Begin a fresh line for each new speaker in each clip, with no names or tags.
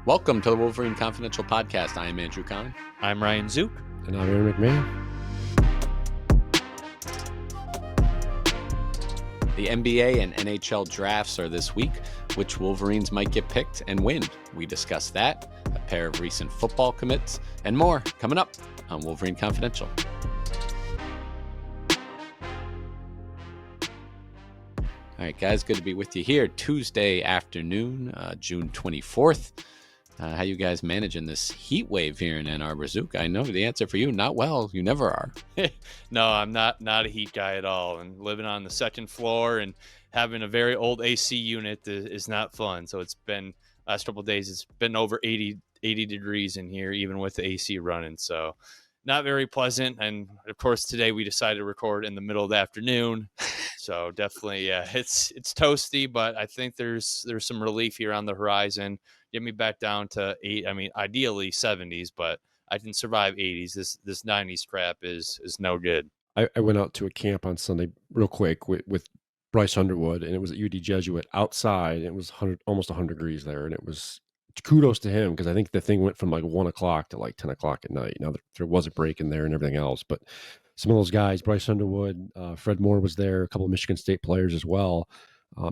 Welcome to the Wolverine Confidential Podcast. I am Andrew Kahn.
I'm Ryan Zook.
And I'm Aaron McMahon.
The NBA and NHL drafts are this week. Which Wolverines might get picked and when? We discuss that, a pair of recent football commits, and more coming up on Wolverine Confidential. All right, guys, good to be with you here Tuesday afternoon, June 24th. How you guys managing this heat wave here in Ann Arbor, Zook? I know the answer for you, not well. You never are.
No, I'm not a heat guy at all. And living on the second floor and having a very old AC unit is not fun. So it's been last couple of days. It's been over 80 degrees in here, even with the AC running. So not very pleasant. And of course, today we decided to record in the middle of the afternoon. So definitely, yeah, it's toasty, but I think there's some relief here on the horizon. Get me back down to ideally 70s, but I can survive 80s. This 90s crap is no good.
I went out to a camp on Sunday real quick with Bryce Underwood, and it was at UD Jesuit outside. And it was almost 100 degrees there, and it was kudos to him because I think the thing went from like 1 o'clock to like 10 o'clock at night. Now there was a break in there and everything else, but some of those guys, Bryce Underwood, Fred Moore was there, a couple of Michigan State players as well.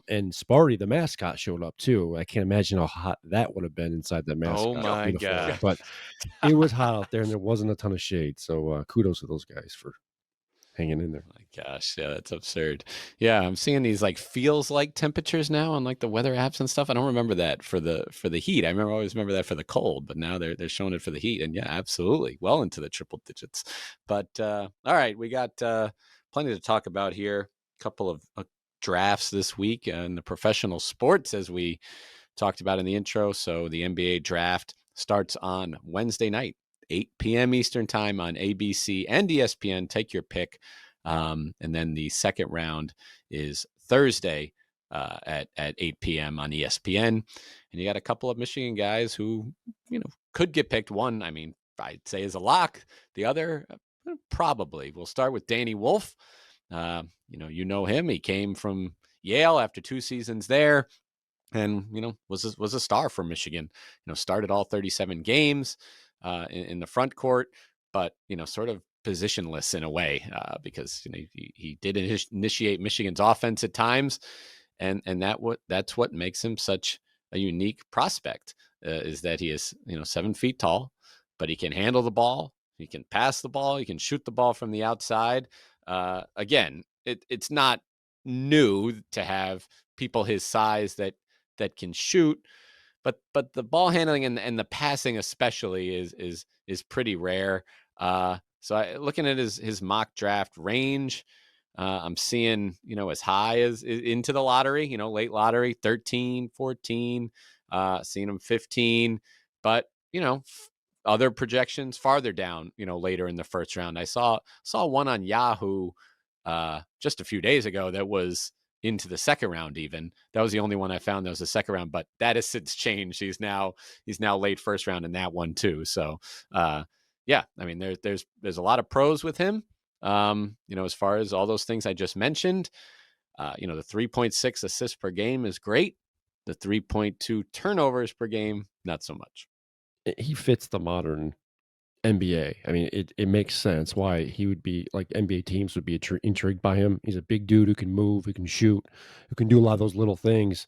And Sparty, the mascot, showed up too. I can't imagine how hot that would have been inside that mascot.
Oh my God.
But it was hot out there and there wasn't a ton of shade. So kudos to those guys for hanging in there.
Oh my gosh, yeah, that's absurd. Yeah, I'm seeing these like feels like temperatures now on like the weather apps and stuff. I don't remember that for the heat. I always remember that for the cold, but now they're showing it for the heat. And yeah, absolutely, well into the triple digits. But all right, we got plenty to talk about here. A couple of drafts this week in the professional sports, as we talked about in the intro. So the NBA draft starts on Wednesday night, 8 p.m. Eastern time on ABC and ESPN. Take your pick. And then the second round is Thursday at 8 p.m. on ESPN. And you got a couple of Michigan guys who, could get picked. One, I'd say is a lock. The other, probably. We'll start with Danny Wolf. You know him. He came from Yale after 2 seasons there. And, was a star for Michigan. Started all 37 games in the front court, but, sort of positionless in a way because, he did initiate Michigan's offense at times. And that's what makes him such a unique prospect is that he is, 7 feet tall, but he can handle the ball. He can pass the ball. He can shoot the ball from the outside. Again, it's not new to have people his size that can shoot, but the ball handling and the passing especially is pretty rare. So looking at his mock draft range, I'm seeing, as high as into the lottery, late lottery, 13, 14, seeing him 15, but, other projections farther down, later in the first round. I saw one on Yahoo just a few days ago that was into the second round. Even that was the only one I found that was the second round, but that has since changed. He's now late first round in that one too. So yeah, there's a lot of pros with him. As far as all those things I just mentioned, the 3.6 assists per game is great. The 3.2 turnovers per game, not so much.
He fits the modern NBA. It makes sense why he would be like NBA teams would be intrigued by him. He's a big dude who can move, who can shoot, who can do a lot of those little things.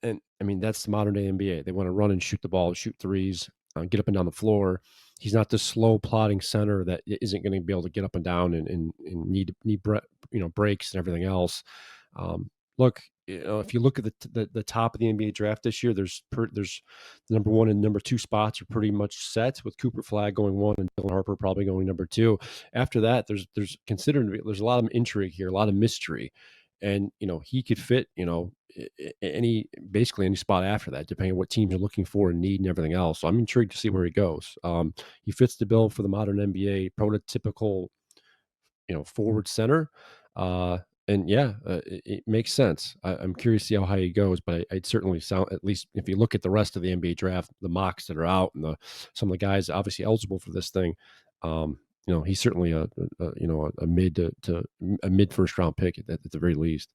And that's the modern day NBA. They want to run and shoot the ball, shoot threes, get up and down the floor. He's not this slow plodding center that isn't going to be able to get up and down and need breaks and everything else. Look, if you look at the top of the NBA draft this year, there's the number 1 and number 2 spots are pretty much set with Cooper Flagg going 1 and Dylan Harper probably going number 2. After that, there's there's a lot of intrigue here, a lot of mystery, and he could fit basically any spot after that, depending on what teams are looking for and need and everything else. So I'm intrigued to see where he goes. He fits the bill for the modern NBA, prototypical, forward center. And yeah, it makes sense. I'm curious to see how high he goes, but I'd certainly sound, at least if you look at the rest of the NBA draft, the mocks that are out and some of the guys obviously eligible for this thing, he's certainly a mid first round pick at the very least.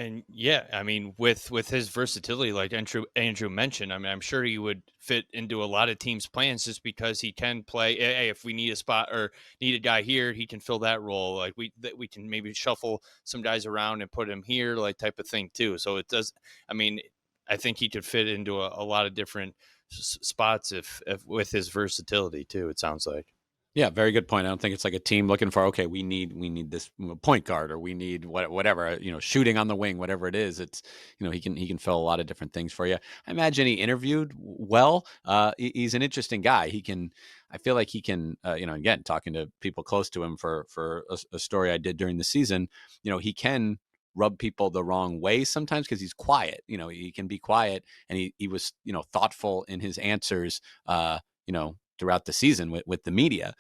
And yeah, I mean, with his versatility, like Andrew mentioned, I mean, I'm sure he would fit into a lot of teams' plans just because he can play. Hey, if we need a spot or need a guy here, he can fill that role. Like we can maybe shuffle some guys around and put him here, like type of thing too. So it does. I mean, I think he could fit into a lot of different spots if with his versatility too. It sounds like.
Yeah, very good point. I don't think it's like a team looking for, okay, we need this point guard, or we need whatever, shooting on the wing, whatever it is. It's, he can fill a lot of different things for you. I imagine he interviewed well. He's an interesting guy. I feel like he can, again, talking to people close to him for a story I did during the season, he can rub people the wrong way sometimes because he's quiet. He can be quiet, and he was, thoughtful in his answers, throughout the season with the media.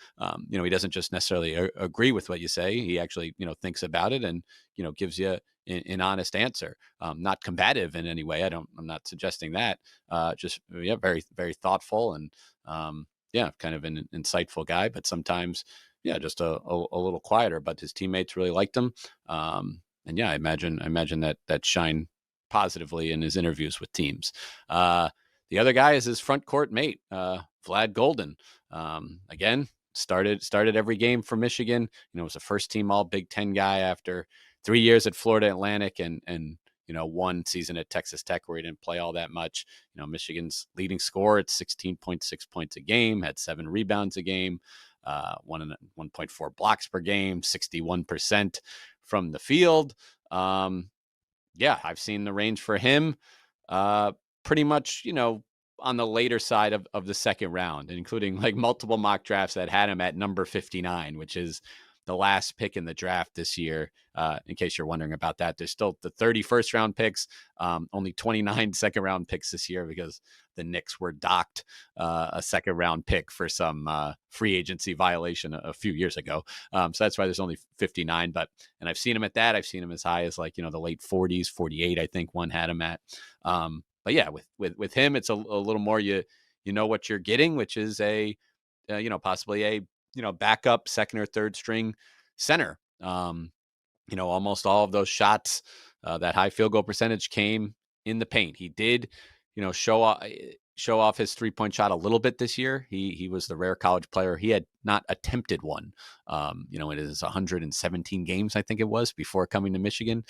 He doesn't just necessarily agree with what you say. He actually, thinks about it and, gives you an honest answer. Not combative in any way. I'm not suggesting that. Just, yeah, very, very thoughtful and, yeah, kind of an insightful guy, but sometimes, yeah, just a little quieter, but his teammates really liked him. And yeah, I imagine that shine positively in his interviews with teams. The other guy is his front court mate, Vlad Goldin. Again, started every game for Michigan. Was a first team All Big Ten guy after 3 years at Florida Atlantic and one season at Texas Tech where he didn't play all that much. Michigan's leading scorer at 16.6 points a game, had 7 rebounds a game, 1.4 blocks per game, 61% from the field. Yeah, I've seen the range for him. Pretty much, on the later side of the second round, including like multiple mock drafts that had him at number 59, which is the last pick in the draft this year. In case you're wondering about that, there's still the 31st round picks, only 29 second round picks this year because the Knicks were docked a second round pick for some free agency violation a few years ago. So that's why there's only 59. And I've seen him at that. I've seen him as high as like, the late 40s, 48, I think one had him at. But yeah, with him, it's a little more, you know what you're getting, which is a, possibly a, backup second or third string center. Almost all of those shots, that high field goal percentage came in the paint. He did, show off his 3-point shot a little bit this year. He was the rare college player. He had not attempted one, in his 117 games, I think it was, before coming to Michigan.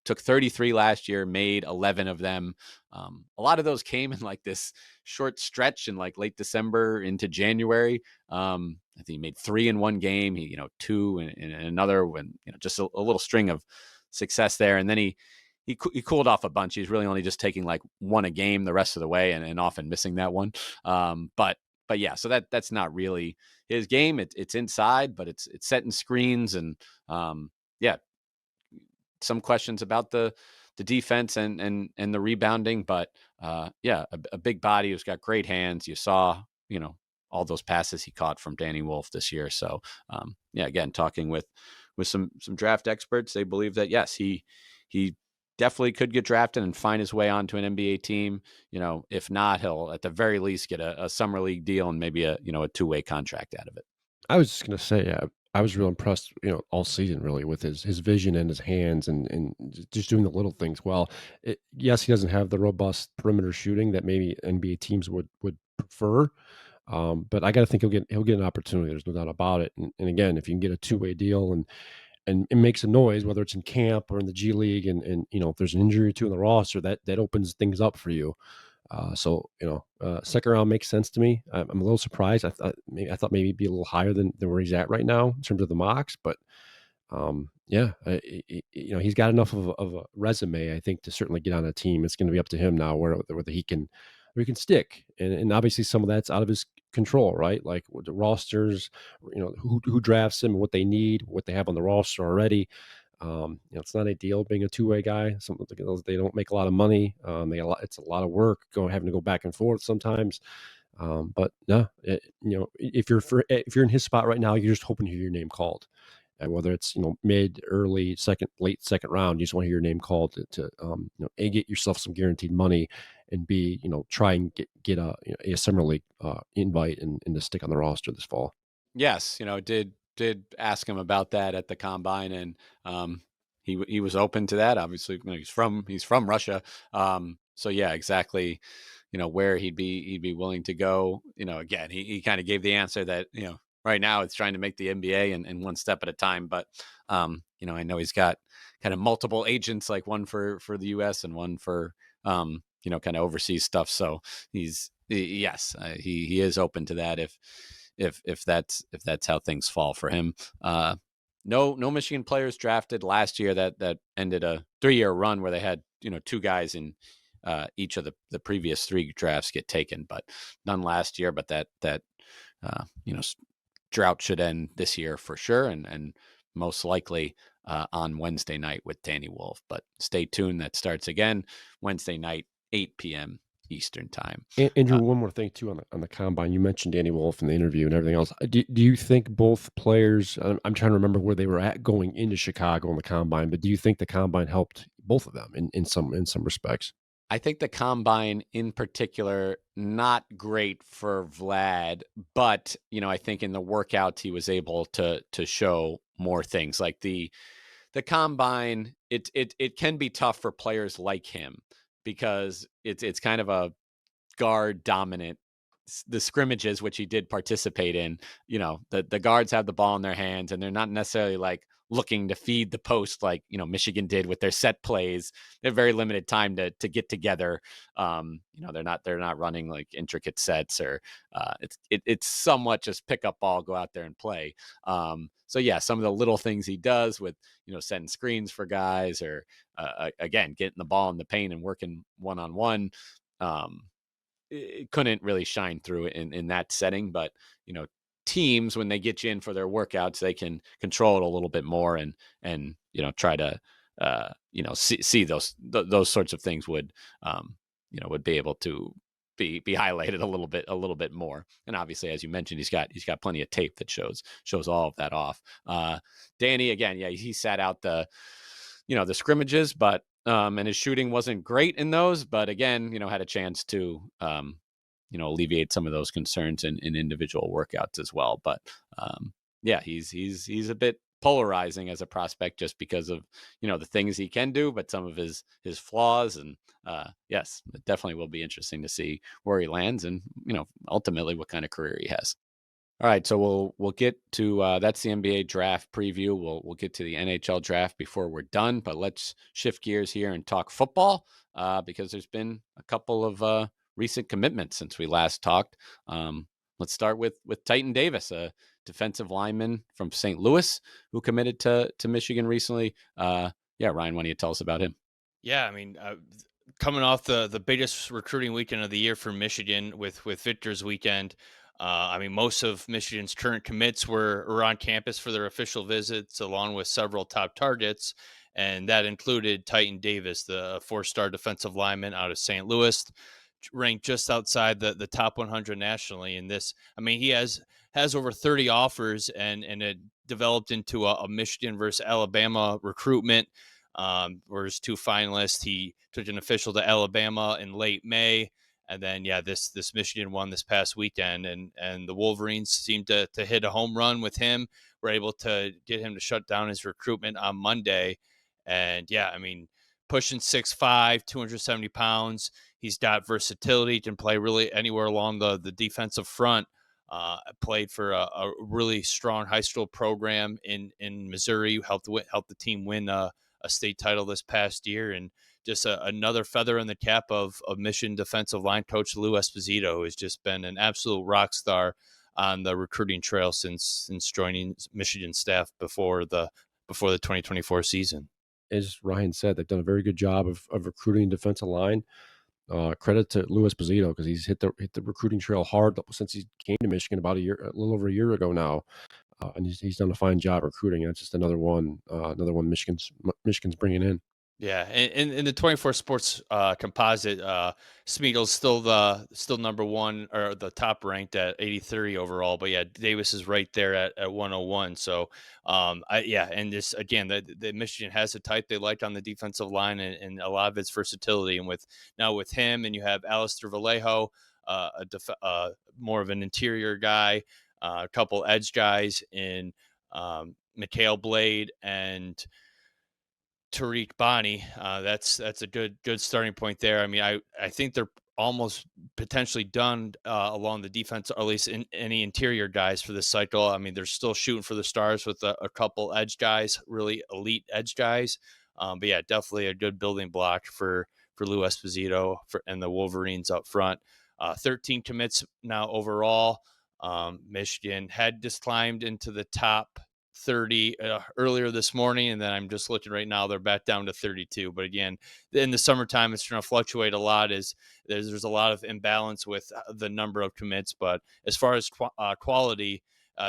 Took 33 last year, made 11 of them. A lot of those came in like this short stretch in like late December into January. I think he made 3 in one game. He, 2 in another, when, just a little string of success there. And then he cooled off a bunch. He's really only just taking like 1 a game the rest of the way, and often missing that one. But yeah, so that's not really his game. It's inside, but it's setting screens and, yeah, some questions about the defense and the rebounding, but yeah, a big body who's got great hands. You saw, all those passes he caught from Danny Wolf this year. So yeah, again, talking with some draft experts, they believe that yes, he definitely could get drafted and find his way onto an NBA team. If not, he'll at the very least get a summer league deal and maybe a 2-way contract out of it.
I was just gonna say, I was real impressed, all season really with his vision and his hands and just doing the little things well. Yes, he doesn't have the robust perimeter shooting that maybe NBA teams would prefer, but I got to think he'll get an opportunity. There's no doubt about it. And again, if you can get a 2-way deal and it makes a noise, whether it's in camp or in the G League, and if there's an injury or two in the roster, that opens things up for you. So second round makes sense to me. I'm a little surprised. I thought maybe he'd be a little higher than where he's at right now in terms of the mocks, but yeah, he's got enough of a resume, I think, to certainly get on a team. It's going to be up to him now whether he can stick, and obviously some of that's out of his control, right? Like with the rosters, who drafts him, what they need, what they have on the roster already. It's not ideal being a 2-way guy. They don't make a lot of money. It's a lot of work having to go back and forth sometimes. But no, if you're in his spot right now, you're just hoping to hear your name called. And whether it's mid, early, late second round, you just want to hear your name called to A, get yourself some guaranteed money, and B, try and get a summer league invite and to stick on the roster this fall.
Yes, did ask him about that at the combine, and he was open to that. Obviously, he's from Russia. So yeah, exactly. Where he'd be willing to go. Again, he kind of gave the answer that right now it's trying to make the NBA and one step at a time. But I know he's got kind of multiple agents, like one for the U.S. and one for kind of overseas stuff. So yes, he is open to that if that's how things fall for him. No Michigan players drafted last year. That ended a 3-year run where they had two guys in each of the previous 3 drafts get taken, but none last year. But that drought should end this year for sure, and most likely on Wednesday night with Danny Wolf. But stay tuned. That starts again Wednesday night, 8 p.m. Eastern time.
Andrew, one more thing too on the combine. You mentioned Danny Wolf in the interview and everything else. Do you think both players? I'm trying to remember where they were at going into Chicago in the combine, but do you think the combine helped both of them in some respects?
I think the combine in particular, not great for Vlad, but I think in the workouts he was able to show more things. Like the combine, it can be tough for players like him because it's kind of a guard dominant. The scrimmages, which he did participate in, the guards have the ball in their hands and they're not necessarily like looking to feed the post like Michigan did with their set plays. They have very limited time to get together. They're not running like intricate sets, or it's somewhat just pick up ball, go out there and play. So yeah, some of the little things he does with setting screens for guys, or again getting the ball in the paint and working one-on-one. It couldn't really shine through in that setting, but teams, when they get you in for their workouts, they can control it a little bit more and try to see those sorts of things would would be able to be highlighted a little bit more. And obviously, as you mentioned, he's got plenty of tape that shows all of that off. Danny, again, yeah, he sat out the scrimmages, but and his shooting wasn't great in those, but again, had a chance to alleviate some of those concerns in individual workouts as well. But yeah, he's a bit polarizing as a prospect just because of the things he can do, but some of his flaws. And yes, it definitely will be interesting to see where he lands and ultimately what kind of career he has. All right, so we'll get to that's the NBA draft preview. We'll get to the NHL draft before we're done, but let's shift gears here and talk football because there's been a couple of recent commitments since we last talked. Let's start with Titan Davis, a defensive lineman from St. Louis who committed to Michigan recently. Yeah, Ryan, why don't you tell us about him?
Yeah, I mean, coming off the biggest recruiting weekend of the year for Michigan with Victor's weekend. I mean, most of Michigan's current commits were on campus for their official visits, along with several top targets, and that included Titan Davis, the 4-star defensive lineman out of St. Louis, ranked just outside the top 100 nationally. And this, I mean, he has over 30 offers, and it developed into a Michigan versus Alabama recruitment. Were his 2 finalists. He took an official to Alabama in late May, and then yeah, this Michigan won this past weekend, and the Wolverines seemed to hit a home run with him. We're able to get him to shut down his recruitment on Monday, and yeah, I mean, pushing 6'5", 270 pounds. He's got versatility, can play really anywhere along the defensive front. Played for a really strong high school program in Missouri. Helped the team win a state title this past year, and just another feather in the cap of Michigan defensive line coach Lou Esposito, who has just been an absolute rock star on the recruiting trail since joining Michigan staff before the 2024 season.
As Ryan said, they've done a very good job of recruiting defensive line. Credit to Louis Pozito because he's hit the recruiting trail hard since he came to Michigan about a little over a year ago now, and he's done a fine job recruiting. And it's just another one Michigan's bringing in.
Yeah, and in the 24 Sports composite, Smeagol's still number one, or the top ranked at 83 overall. But yeah, Davis is right there at 101. So and this again, the Michigan has a type they like on the defensive line, and a lot of its versatility. And with him, and you have Alistair Vallejo, more of an interior guy, a couple edge guys in Mikhail Blade and Tariq Bani. That's a good starting point there. I mean, I think they're almost potentially done along the defense, or at least in any interior guys for this cycle. I mean, they're still shooting for the stars with a couple edge guys, really elite edge guys. But yeah, definitely a good building block for Lou Esposito and the Wolverines up front. 13 commits now overall. Michigan had just climbed into the top 30 earlier this morning, and then I'm just looking right now, they're back down to 32. But again, in the summertime, it's going to fluctuate a lot, as there's a lot of imbalance with the number of commits. But as far as quality,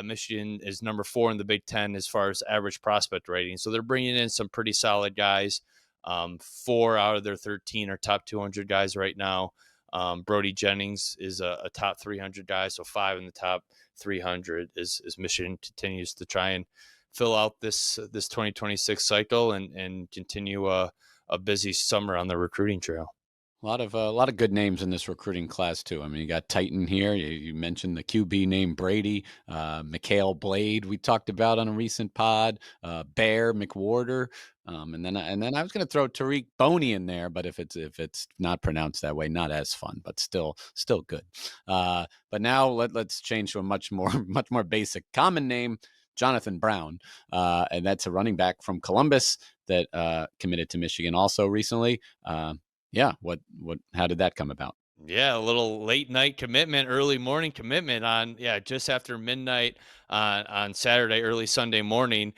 Michigan is number 4 in the Big Ten as far as average prospect rating. So they're bringing in some pretty solid guys. 4 out of their 13 are top 200 guys right now. Brody Jennings is a top 300 guy, so 5 in the top 300 as Michigan continues to try and fill out this 2026 cycle and continue a busy summer on the recruiting trail.
A lot of good names in this recruiting class too. I mean, you got Titan here. You mentioned the QB named Brady, Mikhail Blade. We talked about on a recent pod. Bear McWhorter, and then I was going to throw Tariq Boney in there, but if it's not pronounced that way, not as fun, but still good. But now let's change to a much more basic common name. Jonathan Brown, and that's a running back from Columbus that committed to Michigan also recently. Yeah, how did that come about?
Yeah, a little late night commitment, early morning commitment on just after midnight on Saturday, early Sunday morning.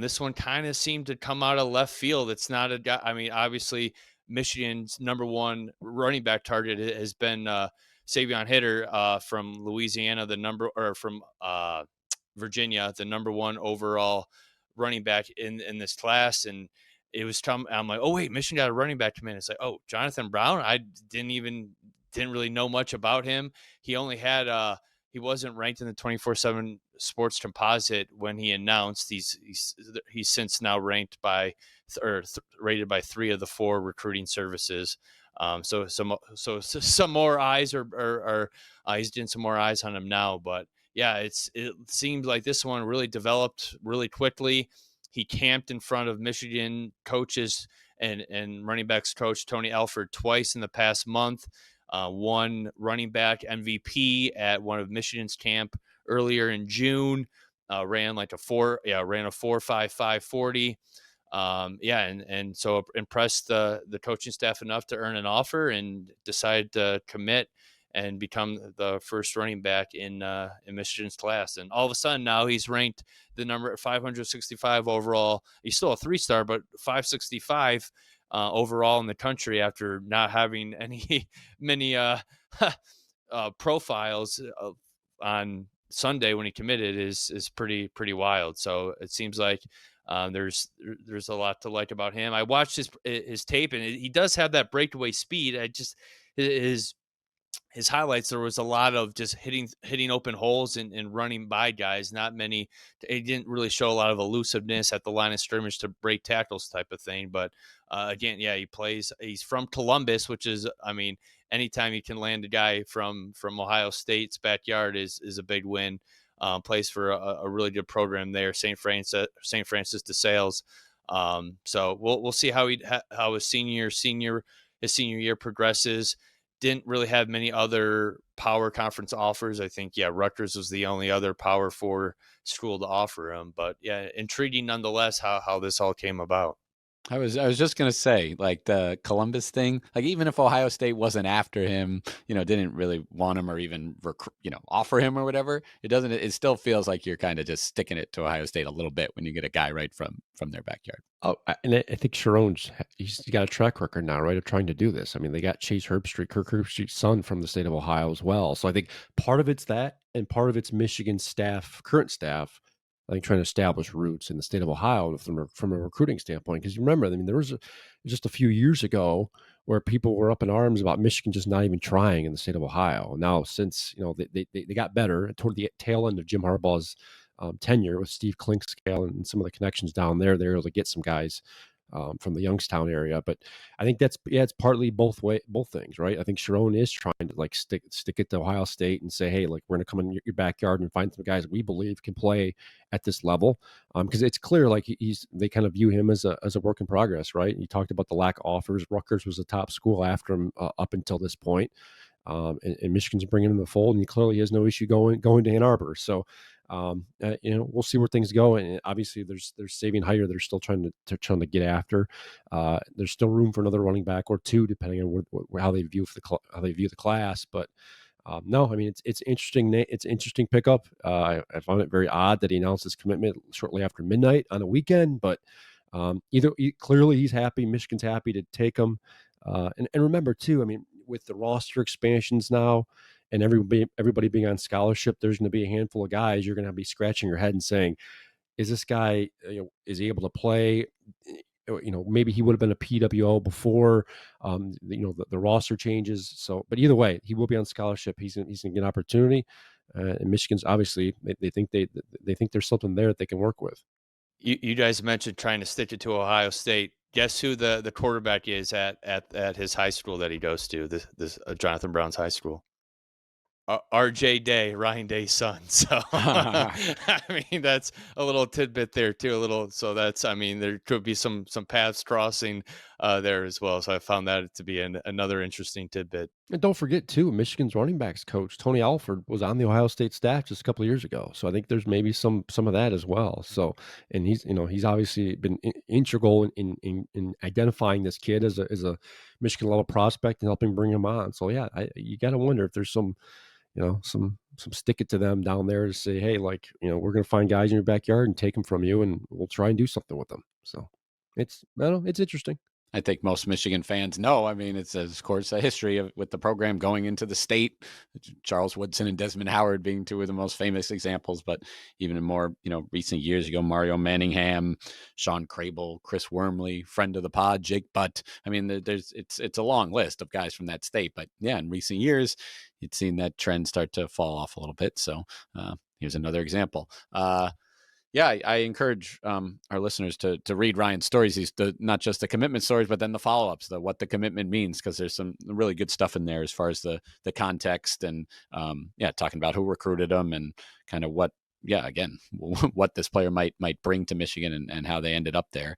This one kind of seemed to come out of left field. It's not a guy. I mean, obviously, Michigan's number 1 running back target has been Savion Hitter from Louisiana, from Virginia, the number 1 overall running back in this class. And it was I'm like, oh wait, Michigan got a running back come in. It's like, oh, Jonathan Brown. I didn't really know much about him. He only had he wasn't ranked in the 24/7 Sports Composite when he announced. He's since now ranked by rated by 3 of the 4 recruiting services. So some more eyes are he's getting some more eyes on him now. But yeah, it seemed like this one really developed really quickly. He camped in front of Michigan coaches and running backs coach Tony Alford twice in the past month. Won running back MVP at one of Michigan's camp earlier in June. Ran a 4.55 40. And so impressed the coaching staff enough to earn an offer and decide to commit and become the first running back in Michigan's class. And all of a sudden now he's ranked the number 565 overall. He's still a 3-star, but 565 overall in the country after not having many profiles on Sunday when he committed is pretty wild. So it seems like there's a lot to like about him. I watched his tape, and he does have that breakaway speed. His highlights, there was a lot of just hitting open holes and running by guys. Not many. He didn't really show a lot of elusiveness at the line of scrimmage to break tackles type of thing. But again, yeah, he's from Columbus, which is, I mean, anytime you can land a guy from Ohio State's backyard is a big win. Plays for a really good program there, St. Francis de Sales. So we'll see how his senior year progresses. Didn't really have many other power conference offers. I think, Rutgers was the only other Power 4 school to offer him. But yeah, intriguing nonetheless how this all came about.
I was just gonna say, like, the Columbus thing, like, even if Ohio State wasn't after him, didn't really want him or even offer him or whatever, it still feels like you're kind of just sticking it to Ohio State a little bit when you get a guy right from their backyard.
Oh, and I think Sharon's he's got a track record now, right, of trying to do this. I mean, they got Chase Herbstreit, Kirk Herbstreit's son, from the state of Ohio as well. So I think part of it's that, and part of it's Michigan current staff, I think, trying to establish roots in the state of Ohio from a recruiting standpoint. Because you remember, I mean, there was just a few years ago where people were up in arms about Michigan just not even trying in the state of Ohio. Now, since they got better toward the tail end of Jim Harbaugh's tenure with Steve Clinkscale and some of the connections down there, they're able to get some guys from the Youngstown area. But I think it's partly both things, right? I think Sharon is trying to like stick it to Ohio State and say, hey, like we're going to come in your backyard and find some guys we believe can play at this level, because it's clear like they kind of view him as a work in progress, right? You talked about the lack of offers. Rutgers was a top school after him up until this point. And Michigan's bringing him in the fold, and he clearly has no issue going to Ann Arbor. So, we'll see where things go. And obviously, there's saving Heider. They're still trying to get after. There's still room for another running back or two, depending on how they view the class. But no, I mean it's interesting. It's an interesting pickup. I found it very odd that he announced his commitment shortly after midnight on a weekend. But clearly he's happy. Michigan's happy to take him. And remember too, I mean, with the roster expansions now and everybody being on scholarship, there's going to be a handful of guys you're going to be scratching your head and saying, is this guy, is he able to play? Maybe he would have been a PWO before, the roster changes. So, but either way, he will be on scholarship. He's going to get an opportunity. And Michigan's obviously, they think there's something there that they can work with.
You guys mentioned trying to stick it to Ohio State. Guess who the quarterback is at his high school that he goes to? This Jonathan Brown's high school. R.J. Day, Ryan Day's son. So I mean, that's a little tidbit there too. There could be some paths crossing there as well. So I found that to be another interesting tidbit.
And don't forget too, Michigan's running backs coach Tony Alford was on the Ohio State staff just a couple of years ago. So I think there's maybe some of that as well. So, and he's obviously been integral in identifying this kid as a Michigan level prospect and helping bring him on. So yeah, you got to wonder if there's some stick it to them down there to say, hey, like, we're going to find guys in your backyard and take them from you, and we'll try and do something with them. So it's interesting.
I think most Michigan fans know. I mean, it's of course a history with the program going into the state. Charles Woodson and Desmond Howard being two of the most famous examples, but even in more recent years ago, Mario Manningham, Sean Crable, Chris Wormley, friend of the pod, Jake Butt. I mean, it's a long list of guys from that state. But yeah, in recent years, you'd seen that trend start to fall off a little bit. So here's another example. Yeah, I encourage our listeners to read Ryan's stories. Not just the commitment stories, but then the follow-ups, what the commitment means, because there's some really good stuff in there as far as the context and talking about who recruited him and kind of what this player might bring to Michigan and how they ended up there.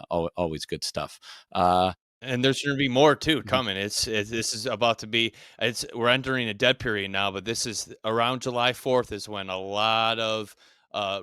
Always good stuff.
And there's going to be more too coming. This is about to be. We're entering a dead period now, but this is around July 4th is when a lot of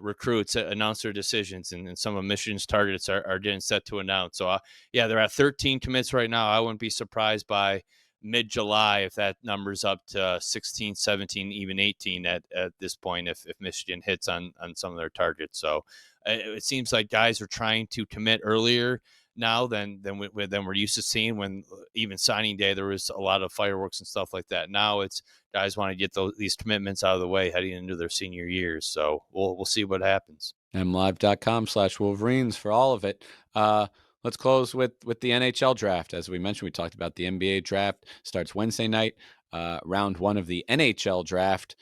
recruits announce their decisions, and some of Michigan's targets are getting set to announce. So they're at 13 commits right now. I wouldn't be surprised by mid-July if that number's up to 16, 17, even 18 at this point if Michigan hits on some of their targets. So it seems like guys are trying to commit earlier now than we're used to seeing. When even signing day there was a lot of fireworks and stuff like that. Now it's guys want to get these commitments out of the way heading into their senior years. So we'll see what happens.
MLive.com/Wolverines for all of it. Let's close with the NHL draft. As we mentioned, we talked about the NBA draft starts Wednesday night. Round 1 of the NHL draft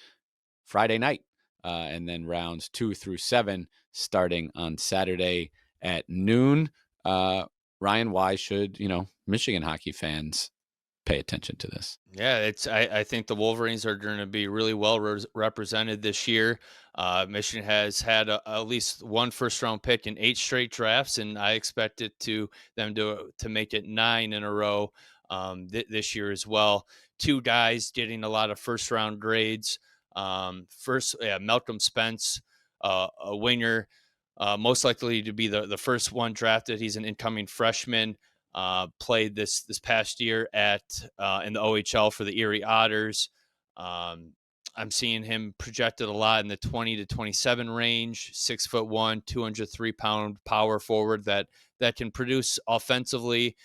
Friday night, and then rounds 2 through 7 starting on Saturday at noon. Ryan, why should Michigan hockey fans pay attention to this?
Yeah, I think the Wolverines are going to be really well represented this year. Michigan has had at least one first-round pick in 8 straight drafts, and I expect them to make it 9 in a row this year as well. 2 guys getting a lot of first-round grades. Malcolm Spence, a winger, most likely to be the first one drafted. He's an incoming freshman. Played this past year in the OHL for the Erie Otters. I'm seeing him projected a lot in the 20 to 27 range. 6'1", 203-pound power forward that can produce offensively.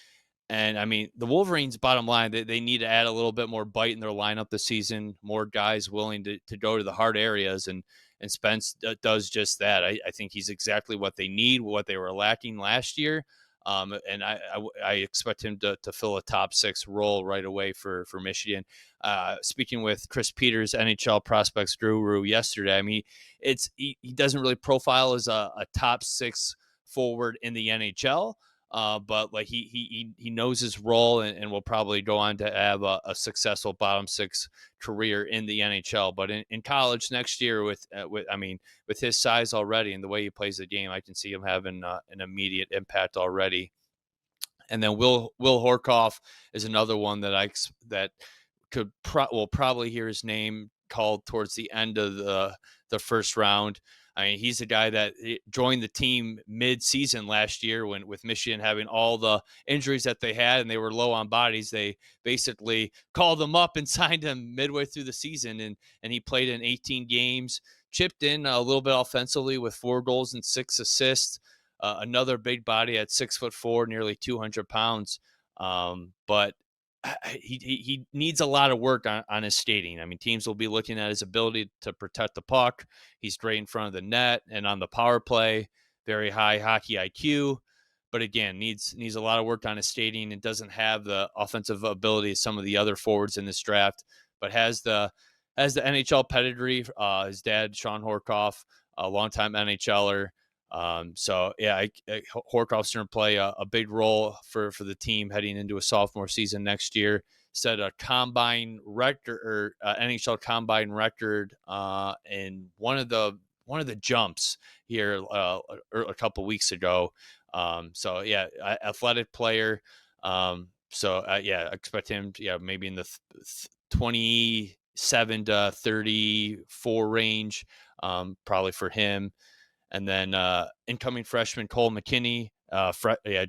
And I mean, the Wolverines, bottom line, they need to add a little bit more bite in their lineup this season. More guys willing to go to the hard areas, and Spence does just that. I think he's exactly what they need, what they were lacking last year. And I expect him to fill a top 6 role right away for Michigan. Speaking with Chris Peters, NHL prospects guru, yesterday, I mean, he doesn't really profile as a top 6 forward in the NHL. but like he knows his role and will probably go on to have a successful bottom six career in the NHL. But in college next year, with with his size already and the way he plays the game, I can see him having an immediate impact already. And then Will Horkoff is another one that will probably hear his name called towards the end of the first round. I mean, he's a guy that joined the team mid-season last year when with Michigan having all the injuries that they had and they were low on bodies. They basically called him up and signed him midway through the season, and he played in 18 games, chipped in a little bit offensively with 4 goals and 6 assists. Another big body at 6'4", nearly 200 pounds. But he needs a lot of work on his skating. I mean, teams will be looking at his ability to protect the puck. He's great in front of the net and on the power play, very high hockey IQ. But again, needs a lot of work on his skating and doesn't have the offensive ability of some of the other forwards in this draft, but has the NHL pedigree. His dad, Sean Horkoff, a longtime NHLer. So yeah, Horkoff's going to play a big role for the team heading into a sophomore season next year. Set a combine record or NHL combine record in one of the jumps here a couple weeks ago. So yeah, athletic player. Yeah, expect him. Yeah, maybe in the 27 to 34 range. Probably for him. And then incoming freshman Cole McKinney,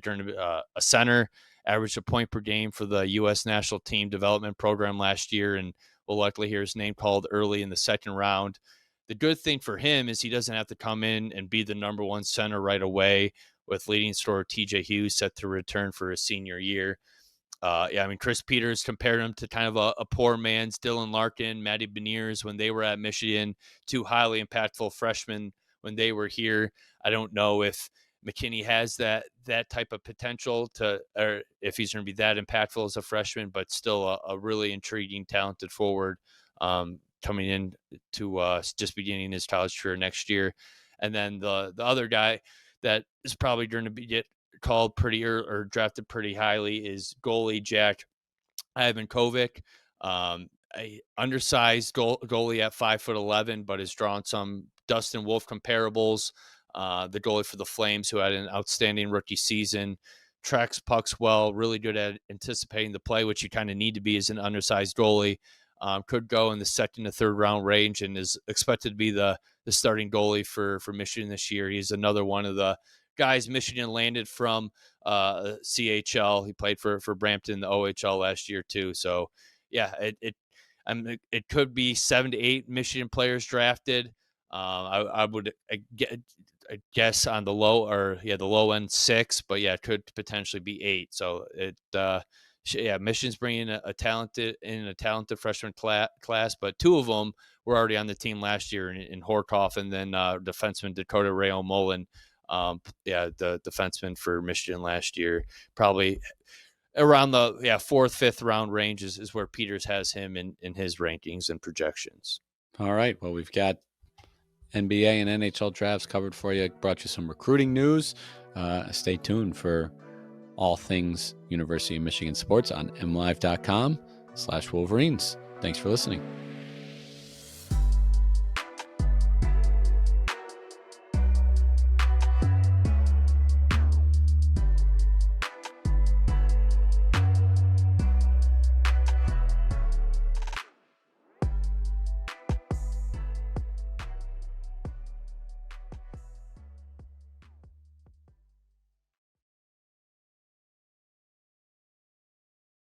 during a center, averaged a point per game for the U.S. national team development program last year, and we'll likely hear his name called early in the second round. The good thing for him is he doesn't have to come in and be the number one center right away, with leading scorer T.J. Hughes set to return for his senior year. I mean, Chris Peters compared him to kind of a poor man's Dylan Larkin, Matty Beniers when they were at Michigan, 2 highly impactful freshmen when they were here. I don't know if McKinney has that type of potential or if he's going to be that impactful as a freshman, but still a really intriguing, talented forward coming in to just beginning his college career next year. And then the other guy that is probably going to get called pretty or drafted pretty highly is goalie Jack Ivankovic. A undersized goalie at 5'11", but has drawn some Dustin Wolf comparables. The goalie for the Flames, who had an outstanding rookie season, tracks pucks well, really good at anticipating the play, which you kind of need to be as an undersized goalie. Could go in the second to third round range and is expected to be the starting goalie for Michigan this year. He's another one of the guys Michigan landed from CHL. He played for Brampton, the OHL last year too. So yeah, it could be 7 to 8 Michigan players drafted. I would guess on the low end 6, but yeah, it could potentially be 8. So Michigan's bringing a talented freshman class, but 2 of them were already on the team last year in Horkoff and then defenseman Dakota Rayo Mullen. The defenseman for Michigan last year, probably around the 4th, 5th round range is where Peters has him in his rankings and projections.
All right. Well, we've got NBA and NHL drafts covered for you. Brought you some recruiting news. Stay tuned for all things University of Michigan sports on MLive.com/Wolverines. Thanks for listening.